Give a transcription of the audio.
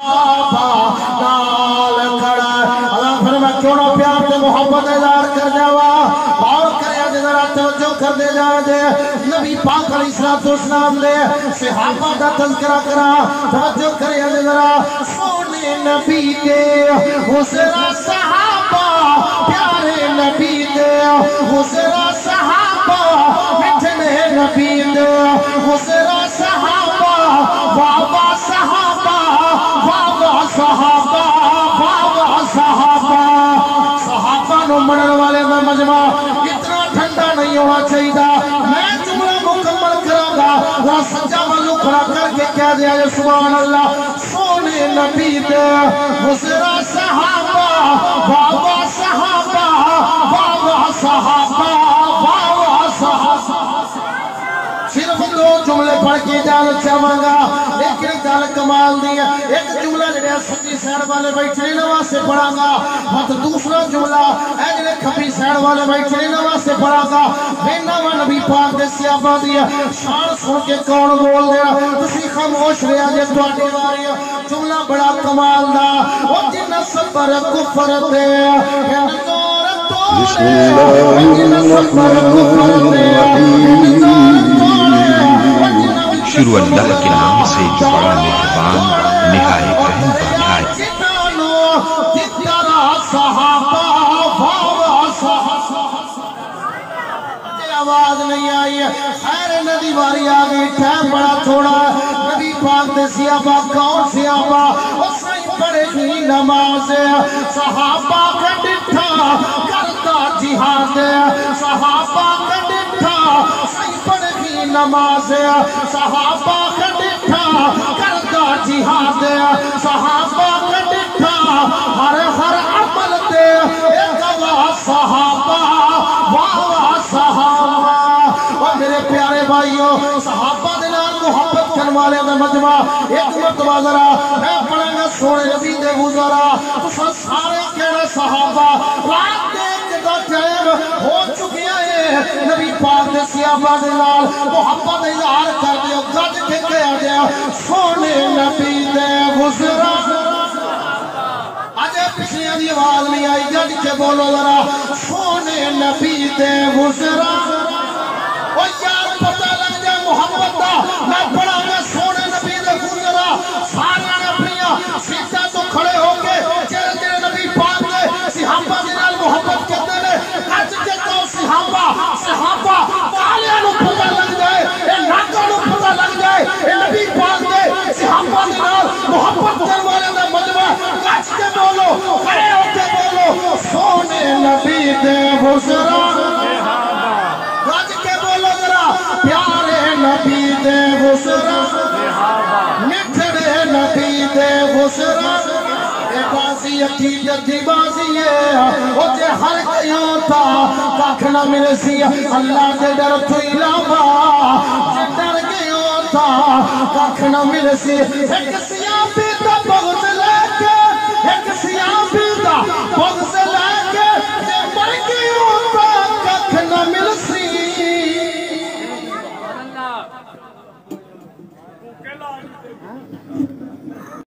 نال کھڑا اللہ فرما کیوں نہ پیار تے محبت اظہار کر جاوا اور کریا ذرا توجہ کر دے جا دے نبی پاک علیہ الصلوۃ والسلام دے صحابہ دا تذکرہ کرا توجہ کریا ذرا سونے نبی دے حسرا صحابہ پیارے نبی دے حسرا صحابہ مٹھنے نبی دے حسرا صحابہ بابا صحابہ بابا صحابہ بابا صحابہ صحابہ نو منن والے میں مجمع اتنا ٹھنڈا نہیں ہونا چاہیے میں جملہ مکمل کراں گا سجا والو کھڑا کر کے کہہ دیا سبحان اللہ سونے نبی دے حسرا صحابہ بابا صحابہ بابا صحابہ بابا صحابہ صرف دو جملے پڑھ کے اجازت چاہواں گا لیکن گل کمال دی ہے ایک جملہ جڑا سچی سائیڈ والے بیٹھے نے واسطے پڑھاں گا اور دوسرا جملہ اے جڑے کھبی سائیڈ والے بیٹھے نے واسطے پڑھاں گا بینوا نبی پاک دے صحابہ دی شان سن کے کون بول دے تسی خاموش رہیا جے تواڈی واری جملہ بڑا کمال دا او جن صبر کفر دے بسم اللہ الرحمن الرحیم شروع اللہ کے نام سے جو بڑا مہربان نہایت رحم والا ہے آواز نہیں آئی ہے خیر ندی باری آگئی ٹائم بڑا تھوڑا نبی پاک دے صحابہ کون صحابہ اس نے پڑھے گی نماز صحابہ کا ڈٹھا کرتا جہاد صحابہ کا ڈٹھا صحیح پڑھے گی نماز صحابہ کا ڈٹھا کرتا جہاد صحابہ کا ڈٹھا ہر عمل دے ایک صحابہ واہ صحابہ اور میرے پیارے بھائیوں صحابہ دے نال محبت کرنے والے دا مجمع ایک مرتبہ ذرا میں پڑھاں گا سونے نبی دے گزارا تو سارے کہنا صحابہ رات دے دا ٹائم ہو چکیا ہے نبی پاک دے صحابہ دے نال محبت اظہار کر دیو گج کے کہہ دیا سونے نبی دے گزارا پچھلیاں دی آواز نہیں آئی گج کے بولو ذرا سونے نبی دے گزرا او یار پتہ لگ جائے محبت دا میں پڑھا گا سونے نبی دے گزرا سارے نے اپنی سیٹاں تو کھڑے ہو کے جڑے جڑے نبی پاک دے صحابہ دے نال محبت کرتے نے گج کے کہو صحابہ تالیاں نو پتہ لگ جائے اے ناکاں نو پتہ لگ جائے اے نبی پاک دے صحابہ دے نال محبت کرنے والے دا مجمع گج کے بولو کھڑے ہو کے بولو سونے نبی دے گزرا گج کے بولو ذرا پیارے نبی دے گزرا مٹھڑے نبی دے گزرا اے بازی عقیدت دی بازی ہے او جے ہر کیوں تھا کاکھ نہ ملے سی اللہ دے ڈر تو علاوہ جے ڈر گیوں تھا کاکھ نہ ملے سی ایک سیاہ پی دا بغض لے کے ایک سیاہ پی دا